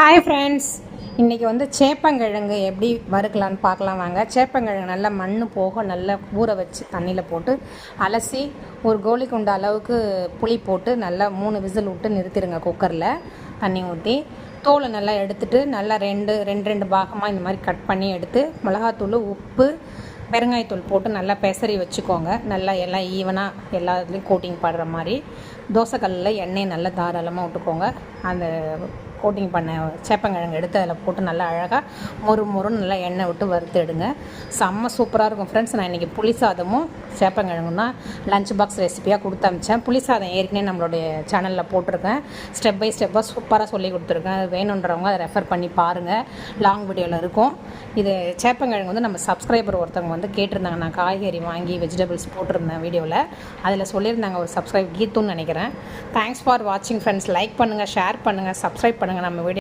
Hi friends, இன்றைக்கி வந்து சேப்பங்கிழங்கு எப்படி வறுக்கலான்னு பார்க்கலாம் வாங்க. சேப்பங்கிழங்கு நல்லா மண் போக நல்லா ஊற வச்சு தண்ணியில் போட்டு அலசி ஒரு கோலி குண்டு அளவுக்கு புளி போட்டு நல்லா 3 விசில் விட்டு நிறுத்திடுங்க. குக்கரில் தண்ணி ஊற்றி தோலை நல்லா எடுத்துகிட்டு நல்லா ரெண்டு பாகமாக இந்த மாதிரி கட் பண்ணி எடுத்து மிளகாத்தூள், உப்பு, பெருங்காயத்தூள் போட்டு நல்லா பெசரி வச்சுக்கோங்க. நல்லா எல்லாம் ஈவனாக எல்லா இதுலேயும் கோட்டிங் படுற மாதிரி தோசைக்கல்லில் எண்ணெய் நல்லா தாராளமாக விட்டுக்கோங்க. அந்த கோட்டிங் பண்ண சேப்பங்கிழங்கு எடுத்து அதில் போட்டு நல்லா அழகாக மொறுன்னு நல்லா எண்ணெய் விட்டு வறுத்து எடுங்க. செம்ம சூப்பராக இருக்கும் ஃப்ரெண்ட்ஸ். நான் இன்றைக்கி புளி சாதமும் சேப்பங்கிழங்கும் தான் லஞ்ச் பாக்ஸ் ரெசிபியாக கொடுத்து அமிச்சேன். புளி சாதம் ஏற்கனவே நம்மளுடைய சேனலில் போட்டிருக்கேன். ஸ்டெப் பை ஸ்டெப்பாக சூப்பராக சொல்லி கொடுத்துருக்கேன். அது வேணுன்றவங்க அதை ரெஃபர் பண்ணி பாருங்கள், லாங் வீடியோவில் இருக்கும். இது சேப்பங்கிழங்கு வந்து நம்ம சப்ஸ்கிரைபர் ஒருத்தவங்க வந்து கேட்டிருந்தாங்க. நான் காய்கறி வாங்கி வெஜிடபிள்ஸ் போட்டிருந்தேன் வீடியோவில். அதில் சொல்லியிருந்தாங்க ஒரு சப்ஸ்கிரைப் கீத்துன்னு நினைக்கிறேன். தேங்க்ஸ் ஃபார் வாட்சிங் ஃப்ரெண்ட்ஸ். லைக் பண்ணுங்கள், ஷேர் பண்ணுங்கள், சப்ஸ்கிரைப் பண்ணுங்கள் நம்ம வீடியோ.